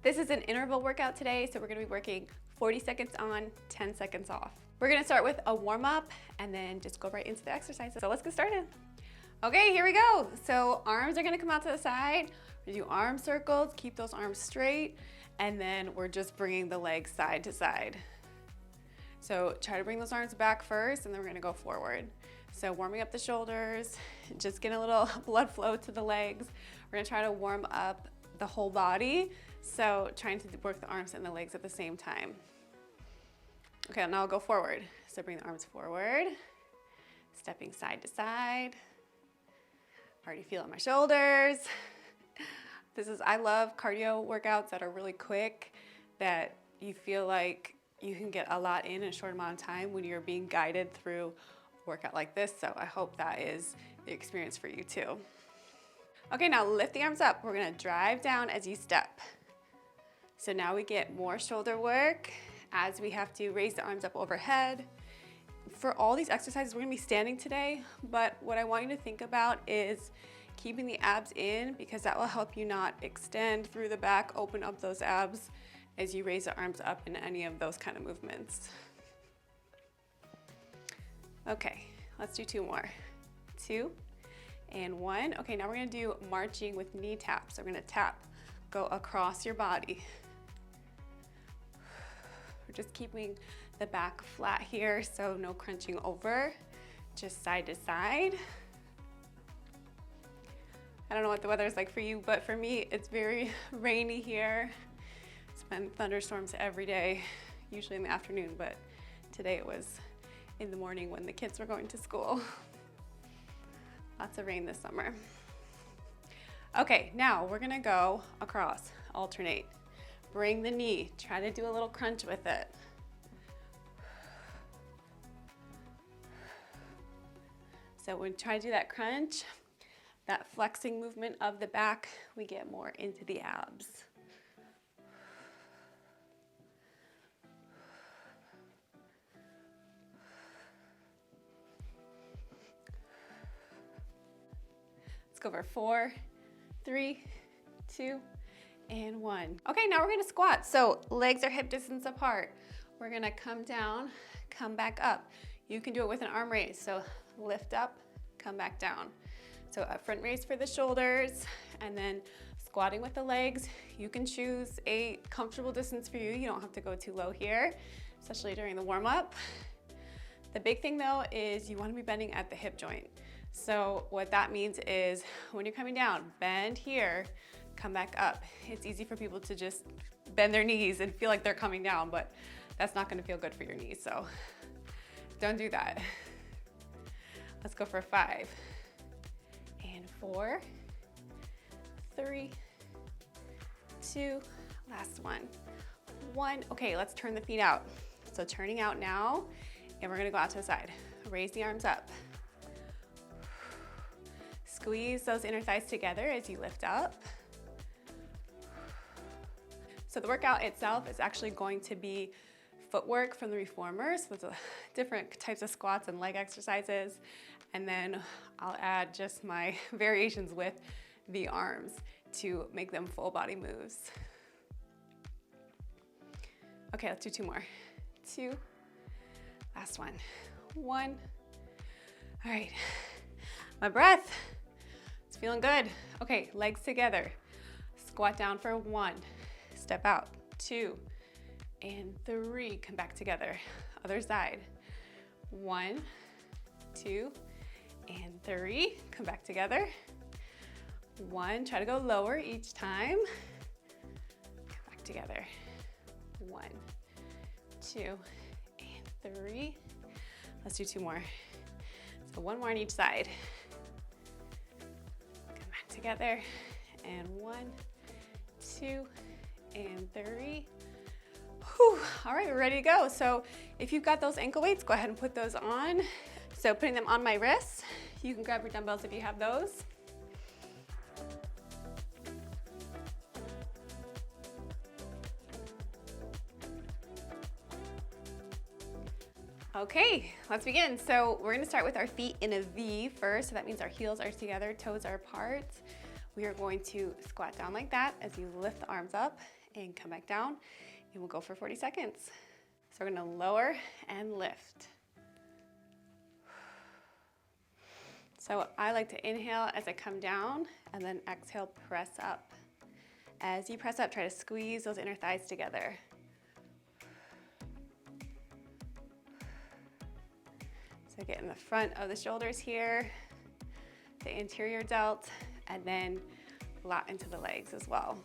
This is an interval workout today, so we're gonna be working 40 seconds on, 10 seconds off. We're gonna start with a warm up and then just go right into the exercises. So let's get started. Okay, here we go. So arms are gonna come out to the side. We do arm circles, keep those arms straight, and then we're just bringing the legs side to side. So try to bring those arms back first, and then we're gonna go forward. So warming up the shoulders, just get a little blood flow to the legs. We're gonna try to warm up the whole body. So trying to work the arms and the legs at the same time. Okay, now I'll go forward. So bring the arms forward, stepping side to side. Already feeling my shoulders. I love cardio workouts that are really quick, that you feel like you can get a lot in a short amount of time when you're being guided through a workout like this. So I hope that is the experience for you too. Okay, now lift the arms up. We're gonna drive down as you step. So now we get more shoulder work as we have to raise the arms up overhead. For all these exercises, we're gonna be standing today, but what I want you to think about is keeping the abs in, because that will help you not extend through the back, open up those abs as you raise the arms up in any of those kind of movements. Okay, let's do 2 more. 2 and 1. Okay, now we're gonna do marching with knee taps. So we're gonna tap, go across your body. We're just keeping the back flat here, so no crunching over, just side to side. I don't know what the weather is like for you, but for me, it's very rainy here. It's been thunderstorms every day, usually in the afternoon, but today it was in the morning when the kids were going to school. Lots of rain this summer. Okay, now we're gonna go across, alternate. Bring the knee, try to do a little crunch with it. So when we try to do that crunch, that flexing movement of the back, we get more into the abs. Let's go over 4, 3, 2, and 1. Okay, now we're gonna squat. So legs are hip distance apart. We're gonna come down, come back up. You can do it with an arm raise. So lift up, come back down. So a front raise for the shoulders, and then squatting with the legs. You can choose a comfortable distance for you. You don't have to go too low here, especially during the warm up. The big thing though is you wanna be bending at the hip joint. So what that means is when you're coming down, bend here, come back up. It's easy for people to just bend their knees and feel like they're coming down, but that's not gonna feel good for your knees, so don't do that. Let's go for 5 and 4, 3, 2, last one, 1. Okay, let's turn the feet out. So turning out now, and we're gonna go out to the side. Raise the arms up. Squeeze those inner thighs together as you lift up. So the workout itself is actually going to be footwork from the reformers. So it's different types of squats and leg exercises. And then I'll add just my variations with the arms to make them full body moves. Okay, let's do 2 more. 2, last one, 1. All right, my breath, it's feeling good. Okay, legs together. Squat down for 1, step out, 2, and 3, come back together. Other side, 1, 2, and 3, come back together. 1, try to go lower each time. Come back together. 1, 2, and 3. Let's do 2 more. So 1 more on each side. Come back together. And 1, 2, and 3. Whew. All right, we're ready to go. So if you've got those ankle weights, go ahead and put those on. So putting them on my wrists, you can grab your dumbbells if you have those. Okay, let's begin. So we're gonna start with our feet in a V first. So that means our heels are together, toes are apart. We are going to squat down like that as you lift the arms up and come back down, and we'll go for 40 seconds. So we're gonna lower and lift. So I like to inhale as I come down and then exhale, press up. As you press up, try to squeeze those inner thighs together. So get in the front of the shoulders here, the anterior delt, and then lot into the legs as well.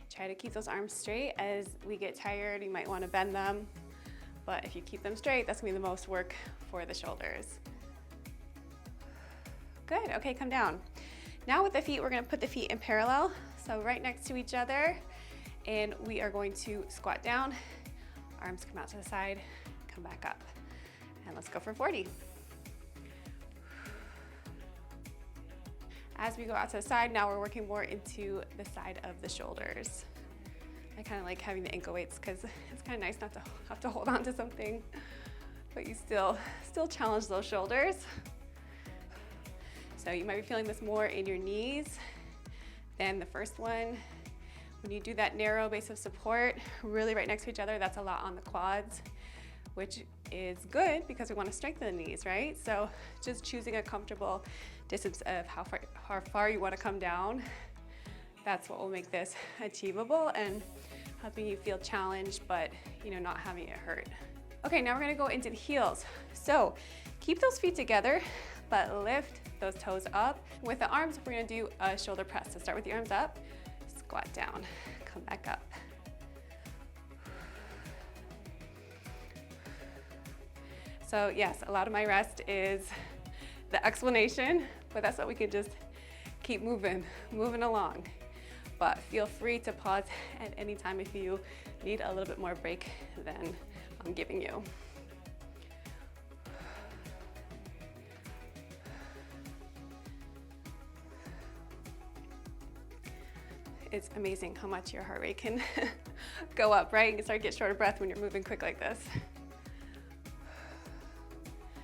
Try to keep those arms straight. As we get tired, you might want to bend them, but if you keep them straight, that's gonna be the most work for the shoulders. Good, okay, come down. Now with the feet, we're gonna put the feet in parallel, so right next to each other, and we are going to squat down, arms come out to the side, come back up, and let's go for 40. As we go out to the side, now we're working more into the side of the shoulders. I kind of like having the ankle weights because it's kind of nice not to have to hold on to something, but you still challenge those shoulders. So you might be feeling this more in your knees than the first one. When you do that narrow base of support, really right next to each other, that's a lot on the quads, which is good because we want to strengthen the knees, right? So just choosing a comfortable distance of how far you want to come down, that's what will make this achievable and helping you feel challenged, but not having it hurt. Okay, now we're gonna go into the heels. So keep those feet together, but lift those toes up. With the arms, we're gonna do a shoulder press. So start with the arms up, squat down, come back up. So yes, a lot of my rest is the explanation, but that's what we can just keep moving along. But feel free to pause at any time if you need a little bit more break than I'm giving you. It's amazing how much your heart rate can go up, right? You can start to get short of breath when you're moving quick like this.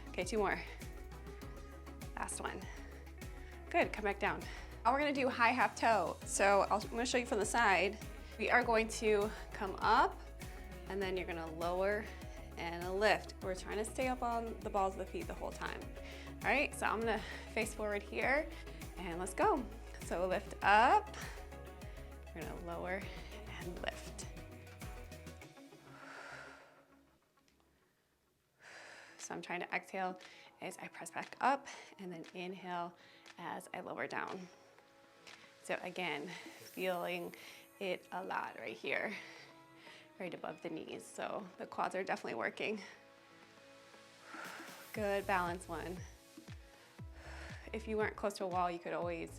Okay, 2 more. Last one. Good, come back down. Now we're gonna do high half toe. So I'm gonna show you from the side. We are going to come up and then you're gonna lower and a lift. We're trying to stay up on the balls of the feet the whole time. All right, so I'm gonna face forward here and let's go. So lift up, we're gonna lower and lift. So I'm trying to exhale as I press back up and then inhale as I lower down. So again, feeling it a lot right here, right above the knees. So the quads are definitely working. Good, balance one. If you weren't close to a wall, you could always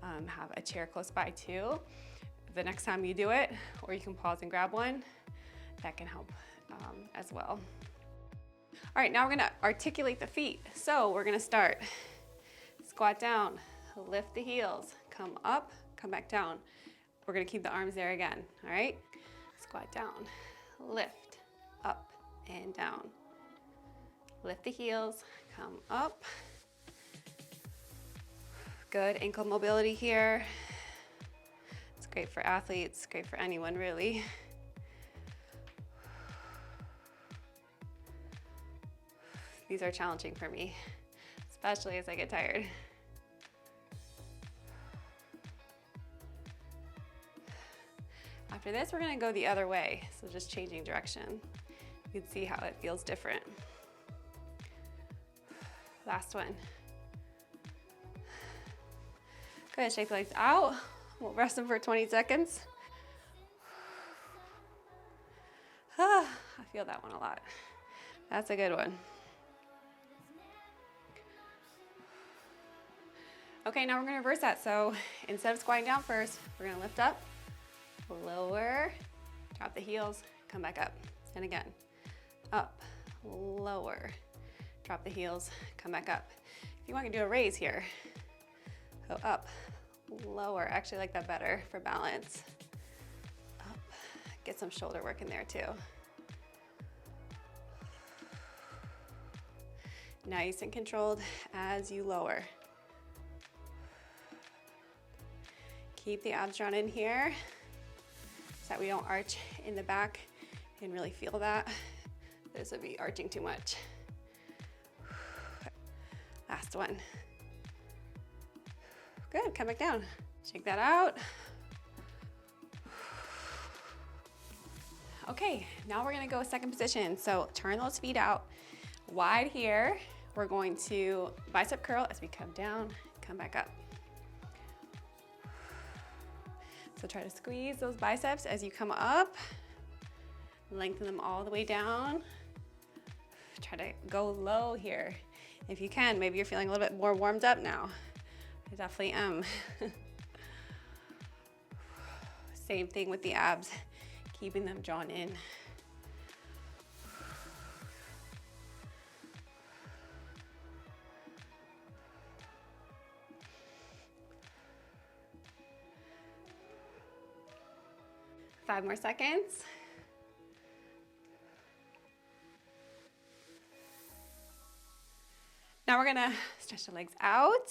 have a chair close by too. The next time you do it, or you can pause and grab one, that can help as well. All right, now we're gonna articulate the feet. So we're gonna start, squat down, lift the heels, come up, come back down. We're gonna keep the arms there again, all right? Squat down, lift, up and down. Lift the heels, come up. Good ankle mobility here. It's great for athletes, great for anyone really. These are challenging for me, especially as I get tired. After this, we're gonna go the other way. So just changing direction. You can see how it feels different. Last one. Good, shake the legs out. We'll rest them for 20 seconds. I feel that one a lot. That's a good one. Okay, now we're gonna reverse that. So instead of squatting down first, we're gonna lift up, lower, drop the heels, come back up. And again, up, lower, drop the heels, come back up. If you want to do a raise here, go up, lower. I actually like that better for balance. Up, get some shoulder work in there too. Nice and controlled as you lower. Keep the abs drawn in here so that we don't arch in the back. You can really feel that. This would be arching too much. Last one. Good, come back down. Shake that out. Okay, now we're gonna go second position. So turn those feet out wide here. We're going to bicep curl as we come down, come back up. So try to squeeze those biceps as you come up. Lengthen them all the way down. Try to go low here. If you can, maybe you're feeling a little bit more warmed up now. I definitely am. Same thing with the abs, keeping them drawn in. Five more seconds. Now we're gonna stretch the legs out.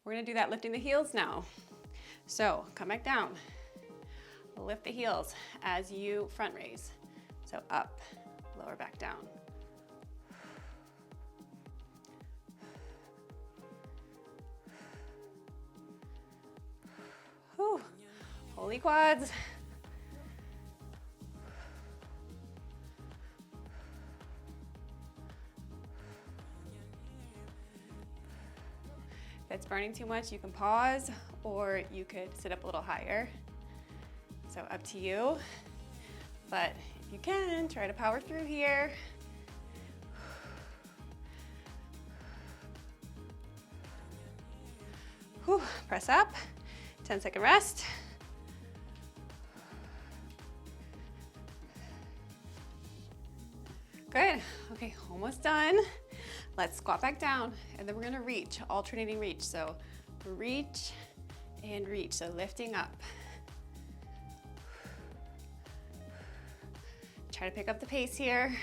We're gonna do that lifting the heels now. So come back down. Lift the heels as you front raise. So up, lower back down. Whew. Holy quads. If it's burning too much, you can pause, or you could sit up a little higher. So up to you. But if you can, try to power through here. Whew. Press up. 10-second rest. Good. Okay, almost done. Let's squat back down, and then we're gonna reach, alternating reach. So reach and reach, so lifting up. Try to pick up the pace here.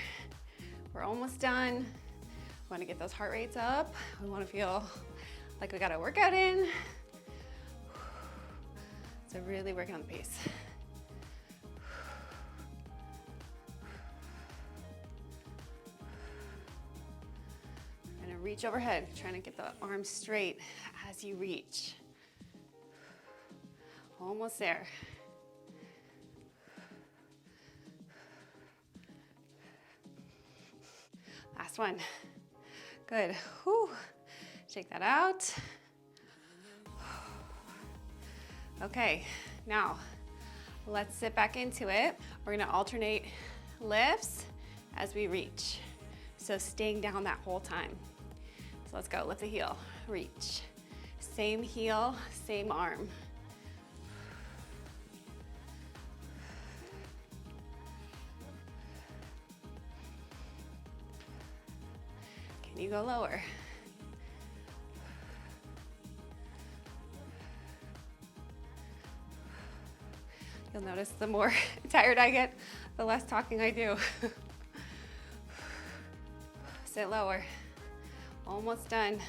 We're almost done. We wanna get those heart rates up. We wanna feel like we got a workout in. So really working on the pace. Reach overhead, trying to get the arms straight as you reach. Almost there. Last one. Good. Whew. Shake that out. Okay, now let's sit back into it. We're gonna alternate lifts as we reach. So staying down that whole time. So let's go, lift the heel, reach. Same heel, same arm. Can you go lower? You'll notice the more tired I get, the less talking I do. Sit lower. Almost done.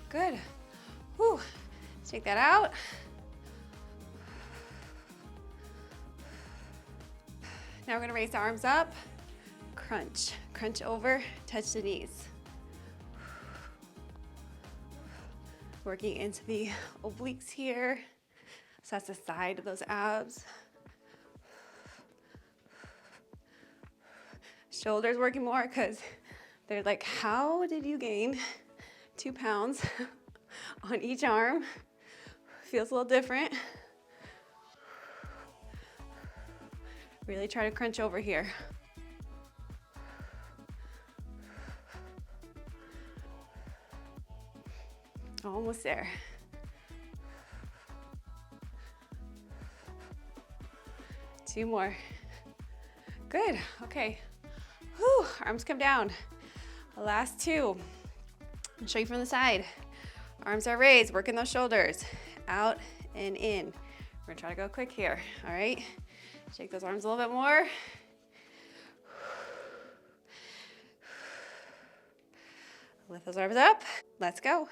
Good. Whew. Take that out. Now we're gonna raise the arms up. Crunch. Crunch over, touch the knees. Working into the obliques here. So that's the side of those abs. Shoulders working more because they're like, how did you gain 2 pounds on each arm? Feels a little different. Really try to crunch over here. Almost there. Two more. Good. Okay. Whew. Arms come down. The last two. I'll show you from the side. Arms are raised. Working those shoulders. Out and in. We're gonna try to go quick here, all right? Shake those arms a little bit more. Lift those arms up. Let's go.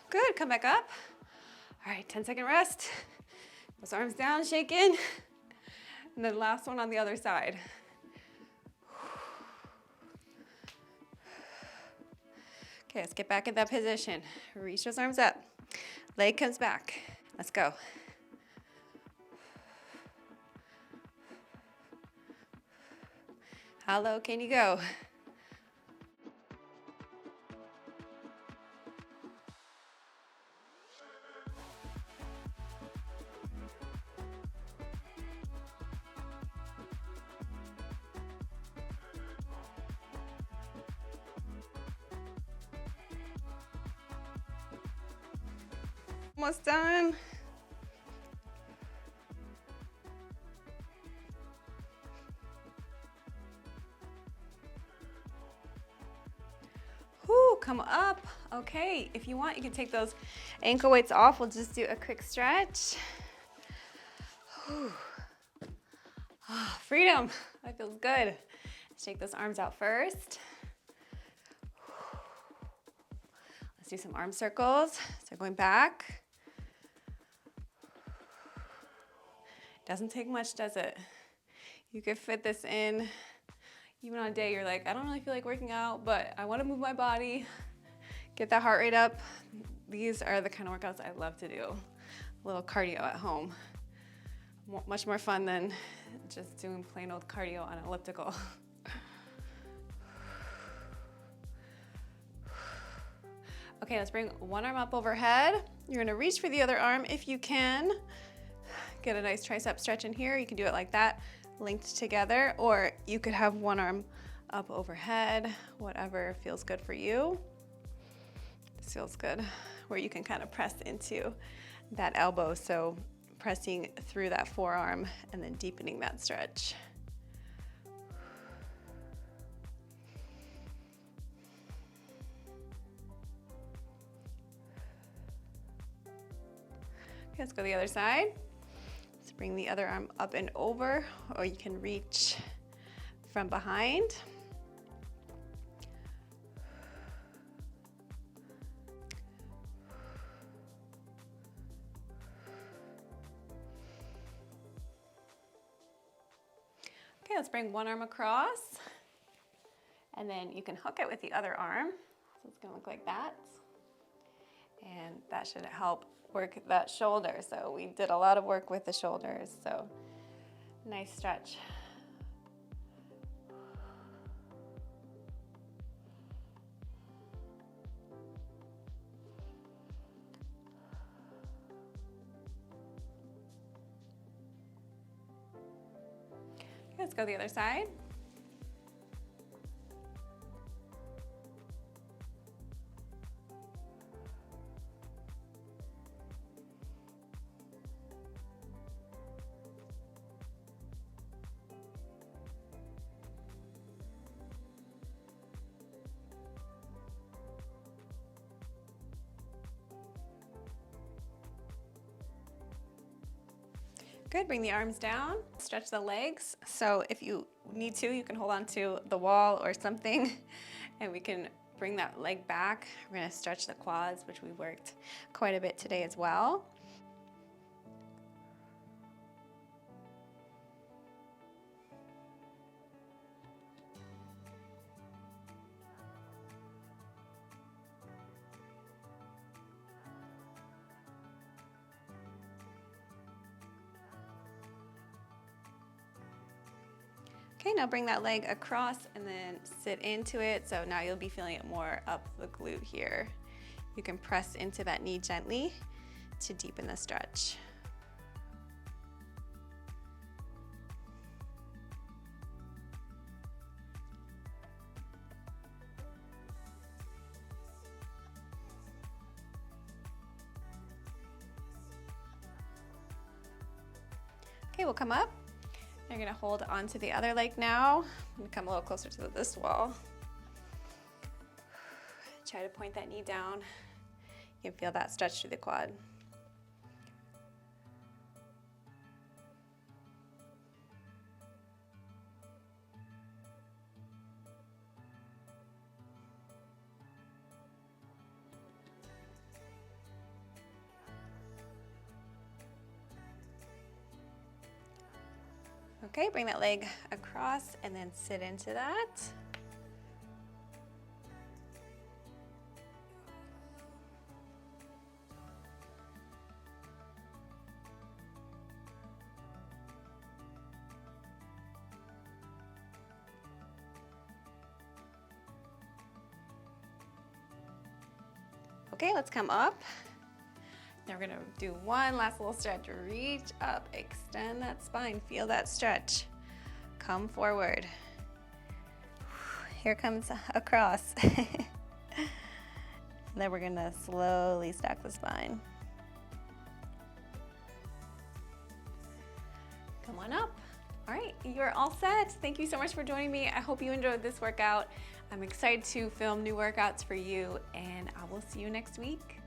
Good, come back up. All right, 10-second rest. Those arms down, shaking. And then last one on the other side. Okay, let's get back in that position. Reach those arms up. Leg comes back. Let's go. How low can you go? Almost done. Whew, come up. Okay, if you want, you can take those ankle weights off. We'll just do a quick stretch. Whew. Oh, freedom, that feels good. Shake those arms out first. Let's do some arm circles. So going back. Doesn't take much, does it? You could fit this in even on a day you're like, I don't really feel like working out, but I want to move my body, get that heart rate up. These are the kind of workouts I love to do. A little cardio at home. Much more fun than just doing plain old cardio on an elliptical. Okay, let's bring one arm up overhead. You're gonna reach for the other arm if you can. Get a nice tricep stretch in here. You can do it like that, linked together, or you could have one arm up overhead, whatever feels good for you. This feels good, where you can kind of press into that elbow, so pressing through that forearm and then deepening that stretch. Okay, let's go to the other side. Let's bring the other arm up and over, or you can reach from behind. Okay, let's bring one arm across, and then you can hook it with the other arm. So it's gonna look like that. And that should help work that shoulder. So we did a lot of work with the shoulders, so nice stretch. Okay, let's go to the other side. Good, bring the arms down, stretch the legs. So if you need to, you can hold on to the wall or something, and we can bring that leg back. We're gonna stretch the quads, which we worked quite a bit today as well. Okay, now bring that leg across and then sit into it. So now you'll be feeling it more up the glute here. You can press into that knee gently to deepen the stretch. Okay, we'll come up. You're gonna hold onto the other leg now. I'm gonna come a little closer to this wall. Try to point that knee down. You can feel that stretch through the quad. Okay, bring that leg across and then sit into that. Okay, let's come up. Now we're gonna do one last little stretch. Reach up, extend that spine, feel that stretch. Come forward. Here comes across. Then we're gonna slowly stack the spine. Come on up. All right, you're all set. Thank you so much for joining me. I hope you enjoyed this workout. I'm excited to film new workouts for you, and I will see you next week.